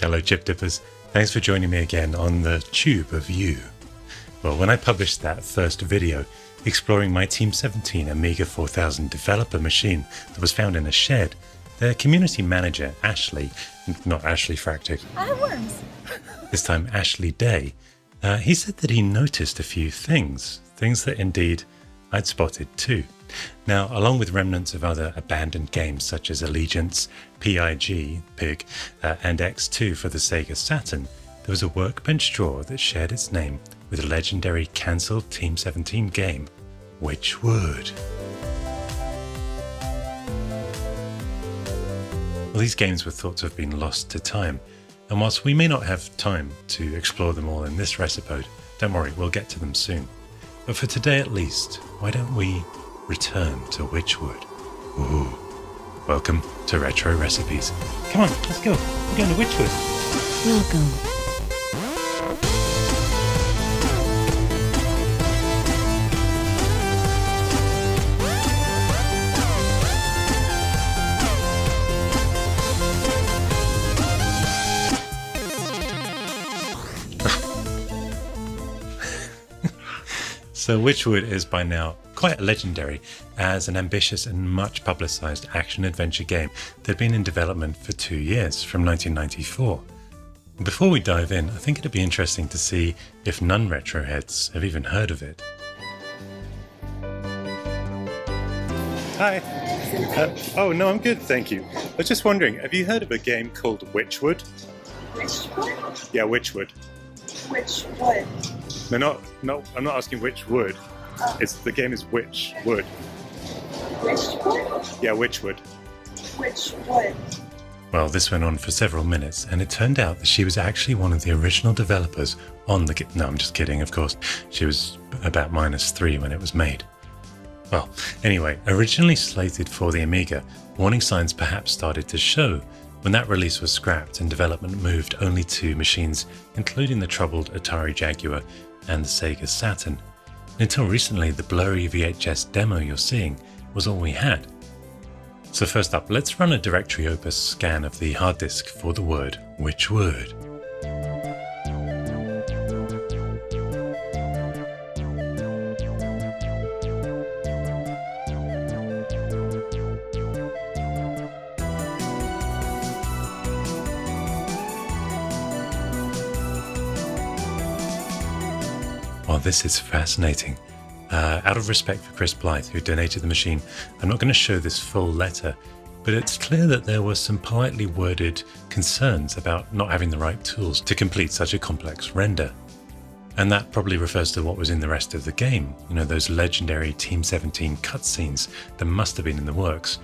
Hello Chip Dippers, thanks for joining me again on the tube of you. Well, when I published that first video exploring my Team17 Amiga 4000 developer machine that was found in a shed, their community manager, Ashley, not Ashleyfractic, I have worms. this time Ashley Day, he said that he noticed a few things that indeed I'd spotted too. Now, along with remnants of other abandoned games such as Allegiance, Pig, and X2 for the Sega Saturn, there was a workbench drawer that shared its name with a legendary cancelled Team17 game, Witchwood. Well, these games were thought to have been lost to time, and whilst we may not have time to explore them all in this recipode, don't worry, we'll get to them soon. But for today at least, why don't we return to Witchwood? Ooh. Welcome to Retro Recipes. Come on, let's go. We're going to Witchwood. Welcome. So Witchwood is by now quite legendary as an ambitious and much publicised action-adventure game that had been in development for 2 years, from 1994. Before we dive in, I think it'd be interesting to see if non-retro heads have even heard of it. Hi. Oh no, I'm good, thank you. I was just wondering, have you heard of a game called Witchwood? Witchwood? Yeah, Witchwood. Witchwood. No, I'm not asking which wood. The game is Witchwood. Witchwood? Yeah, Witchwood. Witchwood. Well, this went on for several minutes, and it turned out that she was actually one of the original developers on the game. No, I'm just kidding, of course. She was about -3 when it was made. Well, anyway, originally slated for the Amiga, warning signs perhaps started to show when that release was scrapped and development moved only to machines including the troubled Atari Jaguar and the Sega Saturn. Until recently, the blurry VHS demo you're seeing was all we had. So first up, let's run a directory opus scan of the hard disk for the word Witchwood. Well, this is fascinating. Out of respect for Chris Blythe, who donated the machine, I'm not going to show this full letter, but it's clear that there were some politely worded concerns about not having the right tools to complete such a complex render. And that probably refers to what was in the rest of the game, you know, those legendary Team17 cutscenes that must have been in the works.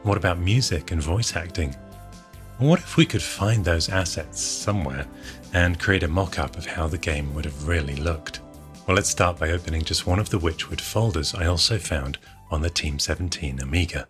What about music and voice acting? What if we could find those assets somewhere and create a mock-up of how the game would have really looked? Well, let's start by opening just one of the Witchwood folders I also found on the Team17 Amiga.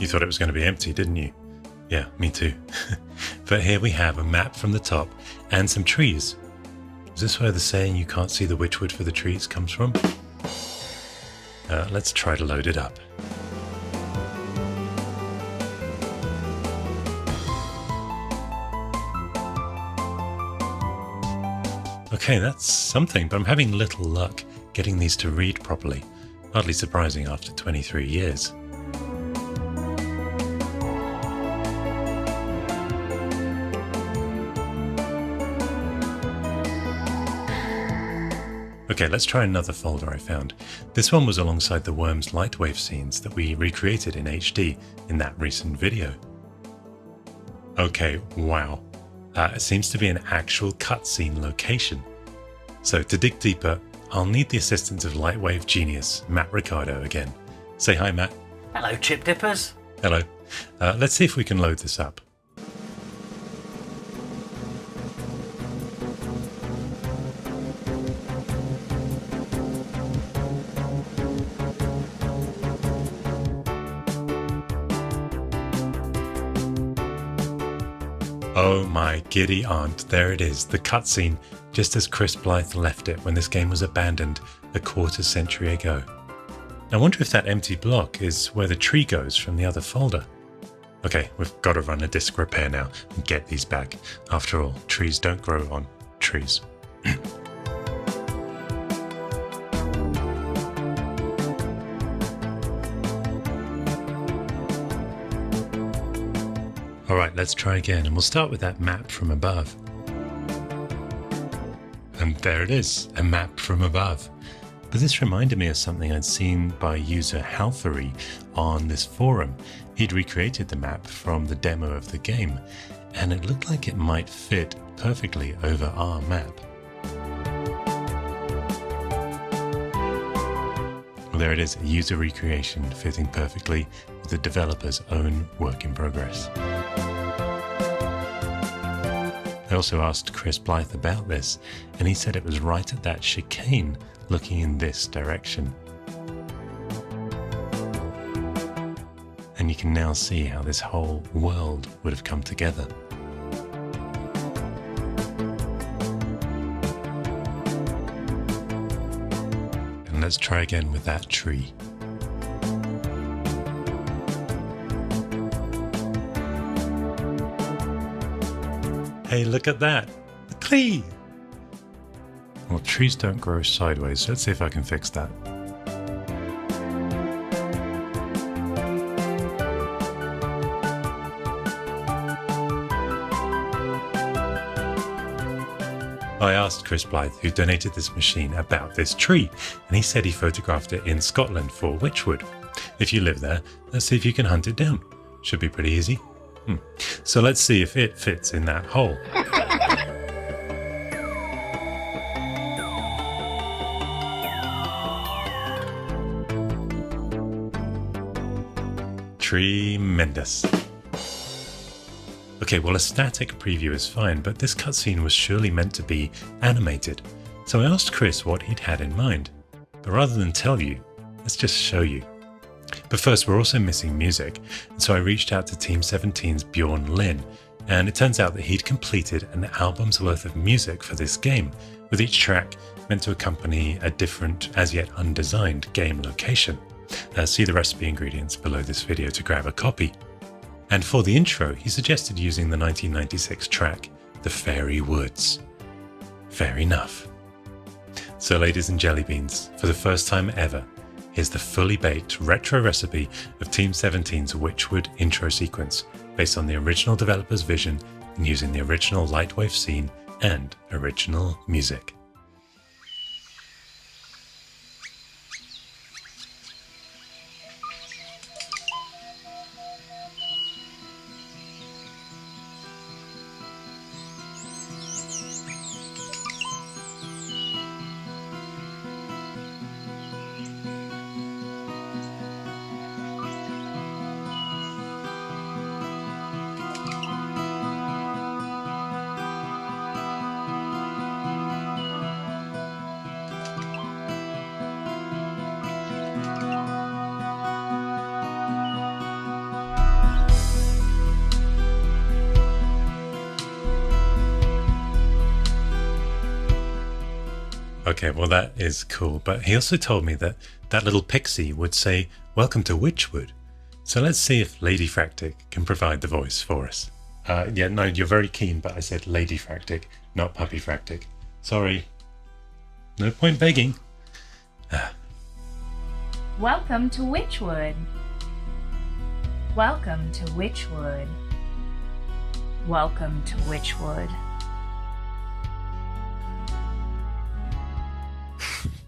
You thought it was going to be empty, didn't you? Yeah, me too. But here we have a map from the top and some trees. Is this where the saying "you can't see the Witchwood for the trees" comes from? Let's try to load it up. Okay, that's something, but I'm having little luck getting these to read properly. Hardly surprising after 23 years. Okay, let's try another folder I found. This one was alongside the Worms Lightwave scenes that we recreated in HD in that recent video. Okay, wow. It seems to be an actual cutscene location. So to dig deeper, I'll need the assistance of Lightwave genius Matt Ricardo again. Say hi, Matt. Hello, Chip Dippers. Hello. Let's see if we can load this up. Oh my giddy aunt, there it is, the cutscene, just as Chris Blythe left it when this game was abandoned a quarter century ago. I wonder if that empty block is where the tree goes from the other folder. Okay, we've got to run a disk repair now and get these back. After all, trees don't grow on trees. Alright, let's try again, and we'll start with that map from above. And there it is, a map from above. But this reminded me of something I'd seen by user Halfery on this forum. He'd recreated the map from the demo of the game, and it looked like it might fit perfectly over our map. Well, there it is, a user recreation fitting perfectly with the developer's own work in progress. I also asked Chris Blythe about this, and he said it was right at that chicane looking in this direction. And you can now see how this whole world would have come together. And let's try again with that tree. Hey, look at that! The tree! Well, trees don't grow sideways. Let's see if I can fix that. I asked Chris Blythe, who donated this machine, about this tree, and he said he photographed it in Scotland for Witchwood. If you live there, let's see if you can hunt it down. Should be pretty easy. So let's see if it fits in that hole. Tremendous. Okay, well, a static preview is fine, but this cutscene was surely meant to be animated. So I asked Chris what he'd had in mind. But rather than tell you, let's just show you. But first, we're also missing music, and so I reached out to Team17's Bjorn Lynne, and it turns out that he'd completed an album's worth of music for this game, with each track meant to accompany a different, as yet undesigned, game location. See the recipe ingredients below this video to grab a copy. And for the intro, he suggested using the 1996 track, The Fairy Woods. Fair enough. So ladies and jelly beans, for the first time ever, here's the fully baked retro recipe of Team17's Witchwood intro sequence, based on the original developer's vision and using the original Lightwave scene and original music. Okay, well that is cool, but he also told me that that little pixie would say, "Welcome to Witchwood." So let's see if Ladyfractic can provide the voice for us. Yeah, no, you're very keen, but I said Ladyfractic, not Puppyfractic. Sorry. No point begging. Welcome to Witchwood. Welcome to Witchwood. Welcome to Witchwood.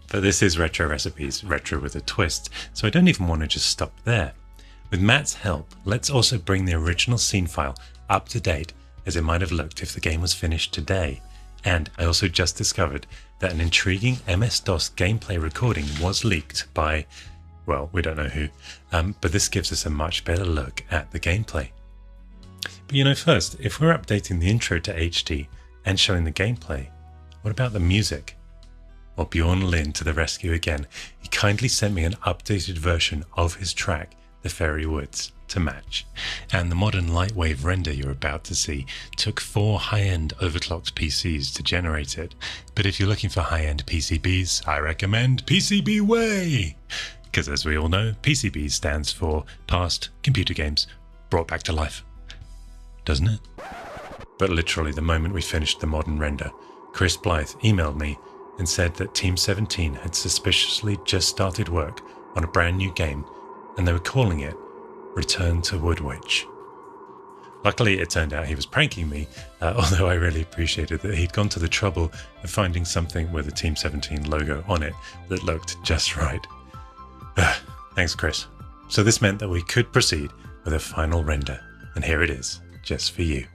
But this is Retro Recipes, retro with a twist, so I don't even want to just stop there. With Matt's help, let's also bring the original scene file up to date as it might have looked if the game was finished today. And I also just discovered that an intriguing MS-DOS gameplay recording was leaked by, well, we don't know who, but this gives us a much better look at the gameplay. But you know, first, if we're updating the intro to HD and showing the gameplay, what about the music? Well, Bjorn Lynne to the rescue again. He kindly sent me an updated version of his track the fairy woods to match. And the modern Lightwave render you're about to see took 4 high-end overclocked PCs to generate it. But if you're looking for high-end PCBs, I recommend PCBWay! Because as we all know, PCB stands for Past Computer Games Brought Back to Life. Doesn't it? But literally the moment we finished the modern render, Chris Blythe emailed me and said that Team 17 had suspiciously just started work on a brand new game, and they were calling it Return to Woodwitch. Luckily, it turned out he was pranking me, although I really appreciated that he'd gone to the trouble of finding something with a Team 17 logo on it that looked just right. Thanks, Chris. So this meant that we could proceed with a final render, and here it is, just for you.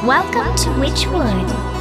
Welcome to Witchwood.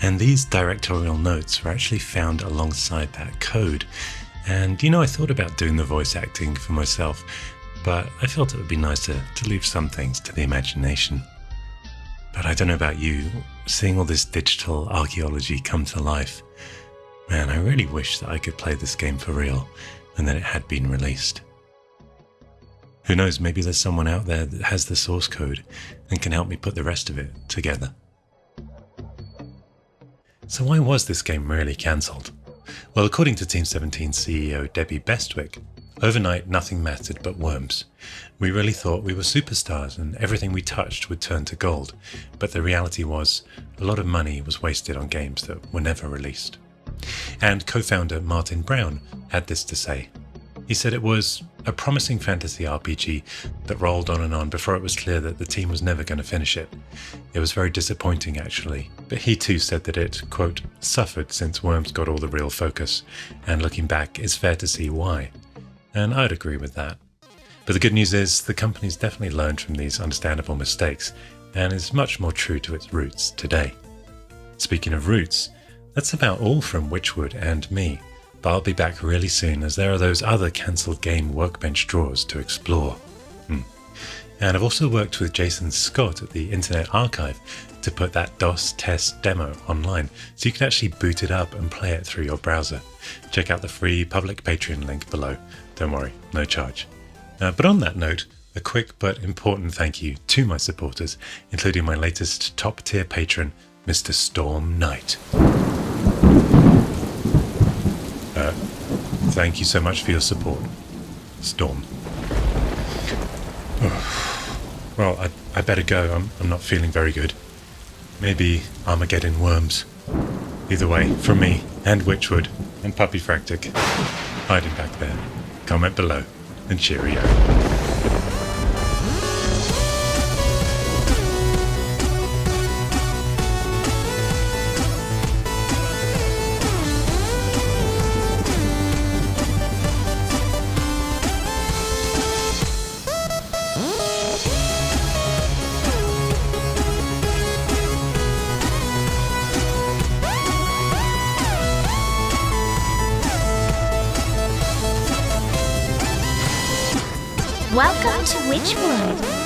And these directorial notes were actually found alongside that code. And I thought about doing the voice acting for myself, but I felt it would be nice to leave some things to the imagination. But I don't know about you, seeing all this digital archaeology come to life, man, I really wish that I could play this game for real and that it had been released. Who knows, maybe there's someone out there that has the source code and can help me put the rest of it together. So why was this game really cancelled? Well, according to Team 17's CEO Debbie Bestwick, overnight nothing mattered but worms. We really thought we were superstars and everything we touched would turn to gold, but the reality was a lot of money was wasted on games that were never released. And co-founder Martin Brown had this to say. He said it was a promising fantasy RPG that rolled on and on before it was clear that the team was never going to finish it. It was very disappointing, actually, but he too said that it, quote, suffered since Worms got all the real focus, and looking back, it's fair to see why. And I'd agree with that. But the good news is the company's definitely learned from these understandable mistakes and is much more true to its roots today. Speaking of roots, that's about all from Witchwood and me, but I'll be back really soon as there are those other cancelled game workbench drawers to explore. And I've also worked with Jason Scott at the Internet Archive to put that DOS test demo online so you can actually boot it up and play it through your browser. Check out the free public Patreon link below. Don't worry, no charge. But on that note, a quick but important thank you to my supporters, including my latest top tier patron, Mr. Storm Knight. Thank you so much for your support, Storm. Well, I better go. I'm not feeling very good. Maybe Armageddon worms. Either way, from me and Witchwood and Puppyfractic, hiding back there. Comment below and cheerio. Welcome to Witchwood.